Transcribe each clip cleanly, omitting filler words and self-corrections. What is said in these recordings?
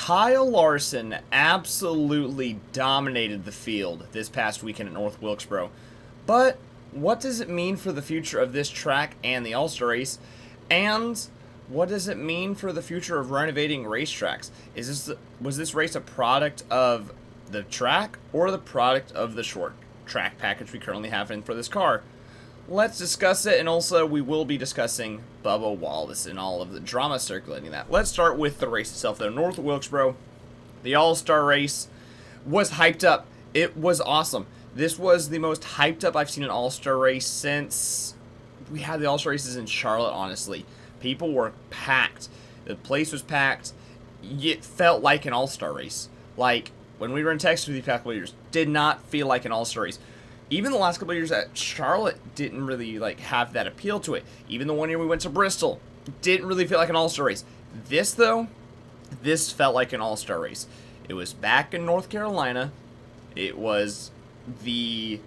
Kyle Larson absolutely dominated the field this past weekend at North Wilkesboro. But what does it mean for the future of this track and the All-Star race? And what does it mean for the future of renovating racetracks? Was this race a product of the track or the product of the short track package we currently have in for this car? Let's discuss it, and also we will be discussing Bubba Wallace and all of the drama circulating that. Let's start with the race itself, though. North Wilkesboro, the All-Star race, was hyped up. It was awesome. This was the most hyped up I've seen an All-Star race since we had the All-Star races in Charlotte, honestly. People were packed. The place was packed. It felt like an All-Star race. Like, when we were in Texas with the past couple of years, did not feel like an All-Star race. Even the last couple of years at Charlotte didn't really have that appeal to it. Even the one year we went to Bristol, didn't really feel like an All-Star race. This, though, this felt like an All-Star race. It was back in North Carolina. It was the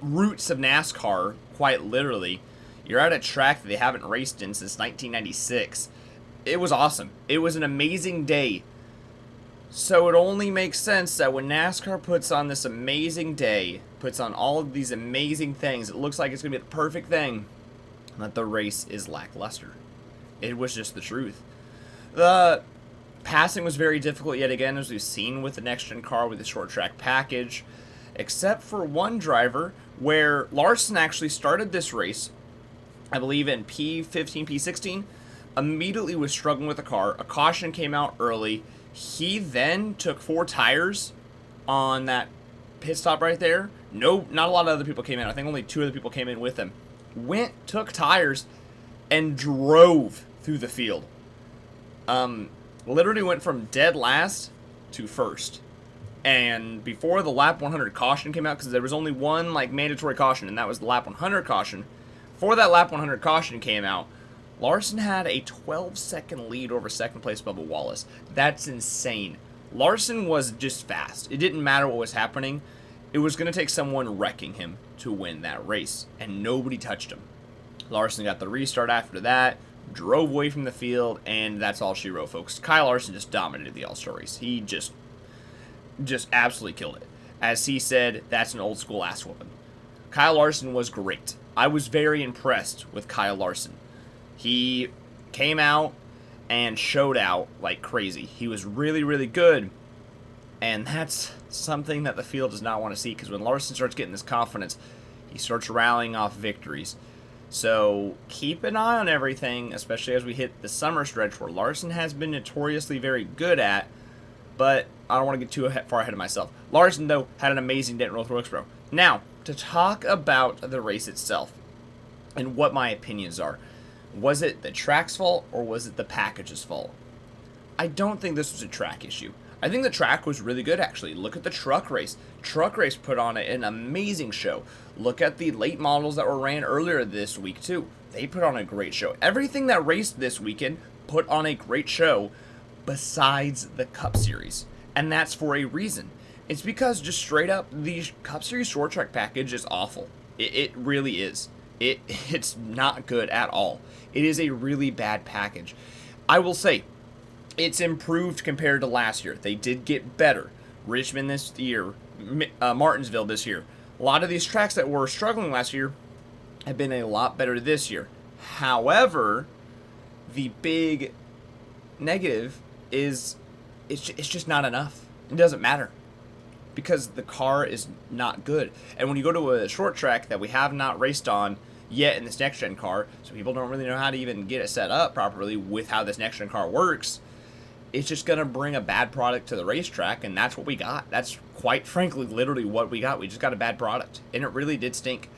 roots of NASCAR, quite literally. You're at a track that they haven't raced in since 1996. It was awesome. It was an amazing day. So it only makes sense that when NASCAR puts on this amazing day, puts on all of these amazing things, it looks like it's going to be the perfect thing, that the race is lackluster. It was just the truth. The passing was very difficult yet again, as we've seen with the next-gen car with the short track package, except for one driver where Larson actually started this race, I believe in P15, P16, immediately was struggling with the car. A caution came out early. He then took 4 tires on that pit stop right there. No, not a lot of other people came in. I think only 2 other people came in with him. Took tires, and drove through the field. Literally went from dead last to first. And before the lap 100 caution came out, because there was only one mandatory caution, and that was the lap 100 caution. Before that lap 100 caution came out, Larson had a 12-second lead over second place Bubba Wallace. That's insane. Larson was just fast. It didn't matter what was happening. It was going to take someone wrecking him to win that race, and nobody touched him. Larson got the restart after that, drove away from the field, and that's all she wrote, folks. Kyle Larson just dominated the All-Star race. He just absolutely killed it. As he said, that's an old-school ass whooping. Kyle Larson was great. I was very impressed with Kyle Larson. He came out and showed out like crazy. He was really, really good. And that's something that the field does not want to see, because when Larson starts getting this confidence, he starts rallying off victories. So keep an eye on everything, especially as we hit the summer stretch where Larson has been notoriously very good at, but I don't want to get too far ahead of myself. Larson, though, had an amazing day at North Wilkesboro. Now, to talk about the race itself and what my opinions are. Was it the track's fault, or was it the package's fault? I don't think this was a track issue. I think the track was really good, actually. Look at the truck race. Truck race put on an amazing show. Look at the late models that were ran earlier this week, too. They put on a great show. Everything that raced this weekend put on a great show, besides the Cup Series. And that's for a reason. It's because, just straight up, the Cup Series short track package is awful. It really is. It's not good at all. It is a really bad package. I will say, it's improved compared to last year. They did get better. Richmond this year, Martinsville this year. A lot of these tracks that were struggling last year have been a lot better this year. However, the big negative is it's just not enough. It doesn't matter, because the car is not good. And when you go to a short track that we have not raced on yet in this next-gen car, so people don't really know how to even get it set up properly with how this next-gen car works, it's just going to bring a bad product to the racetrack, and that's what we got. That's quite frankly literally what we got. We just got a bad product, and it really did stink.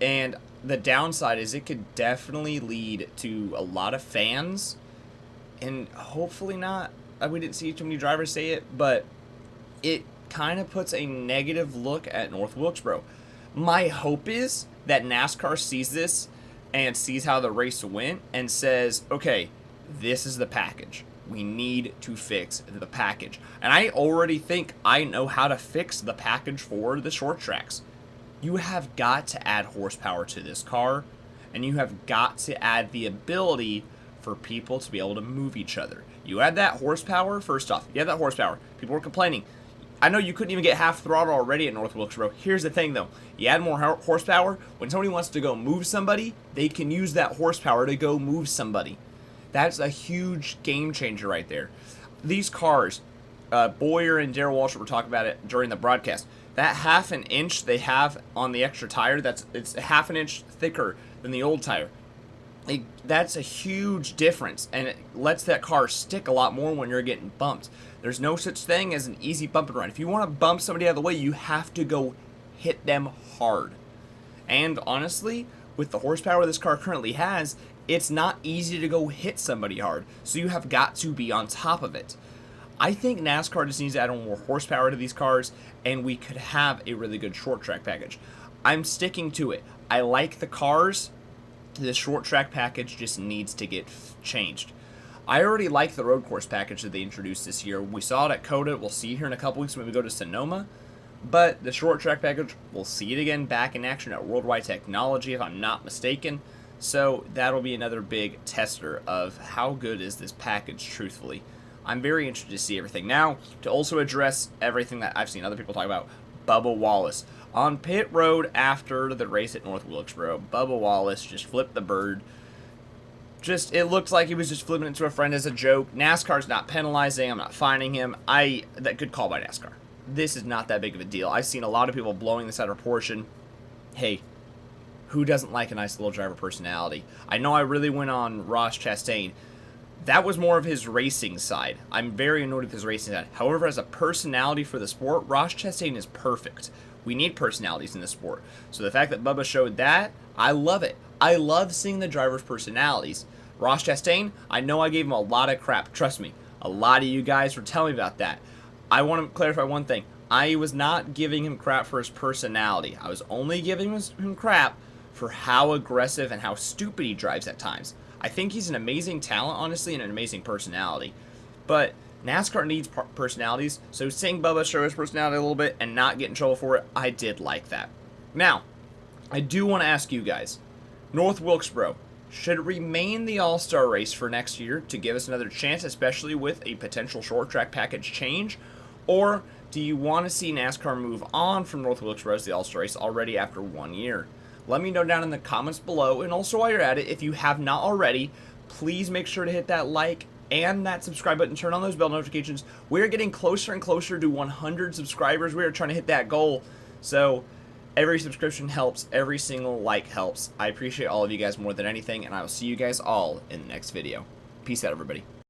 And the downside is it could definitely lead to a lot of fans, and hopefully not. We didn't see too many drivers say it, but it kind of puts a negative look at North Wilkesboro. My hope is that NASCAR sees this and sees how the race went and says, okay, this is the package. We need to fix the package. And I already think I know how to fix the package for the short tracks. You have got to add horsepower to this car, and you have got to add the ability for people to be able to move each other. You add that horsepower, first off, you have that horsepower. People were complaining. I know you couldn't even get half throttle already at North Wilkesboro. Here's the thing, though. You add more horsepower, when somebody wants to go move somebody, they can use that horsepower to go move somebody. That's a huge game changer right there. These cars, Boyer and Darrell Walsh were talking about it during the broadcast. That half an inch they have on the extra tire, it's half an inch thicker than the old tire. That's a huge difference, and it lets that car stick a lot more when you're getting bumped. There's no such thing as an easy bump and run. If you want to bump somebody out of the way, you have to go hit them hard. And honestly, with the horsepower this car currently has, it's not easy to go hit somebody hard, so you have got to be on top of it. I think NASCAR just needs to add more horsepower to these cars, and we could have a really good short track package. I'm sticking to it. I like the cars. The short track package just needs to get changed. I already like the road course package that they introduced this year. We saw it at COTA. We'll see it here in a couple weeks when we go to Sonoma. But the short track package, we'll see it again back in action at Worldwide Technology, if I'm not mistaken. So that'll be another big tester of how good is this package, truthfully. I'm very interested to see everything. Now, to also address everything that I've seen other people talk about, Bubba Wallace. On pit road after the race at North Wilkesboro, Bubba Wallace just flipped the bird. It looked like he was just flipping it to a friend as a joke. NASCAR's not penalizing. I'm not fining him. That good call by NASCAR. This is not that big of a deal. I've seen a lot of people blowing this out of proportion. Hey, who doesn't like a nice little driver personality? I know I really went on Ross Chastain. That was more of his racing side. I'm very annoyed with his racing side. However, as a personality for the sport, Ross Chastain is perfect. We need personalities in the sport. So the fact that Bubba showed that, I love it. I love seeing the drivers' personalities. Ross Chastain, I know I gave him a lot of crap. Trust me, a lot of you guys were telling me about that. I want to clarify one thing. I was not giving him crap for his personality. I was only giving him crap for how aggressive and how stupid he drives at times. I think he's an amazing talent, honestly, and an amazing personality. But NASCAR needs personalities, so seeing Bubba show his personality a little bit and not get in trouble for it, I did like that. Now, I do want to ask you guys, North Wilkesboro, should it remain the All-Star race for next year to give us another chance, especially with a potential short track package change? Or do you want to see NASCAR move on from North Wilkesboro as the All-Star race already after 1 year? Let me know down in the comments below, and also while you're at it, if you have not already, please make sure to hit that like and that subscribe button, turn on those bell notifications. We're getting closer and closer to 100 subscribers. We are trying to hit that goal. So every subscription helps. Every single like helps. I appreciate all of you guys more than anything, and I will see you guys all in the next video. Peace out, everybody.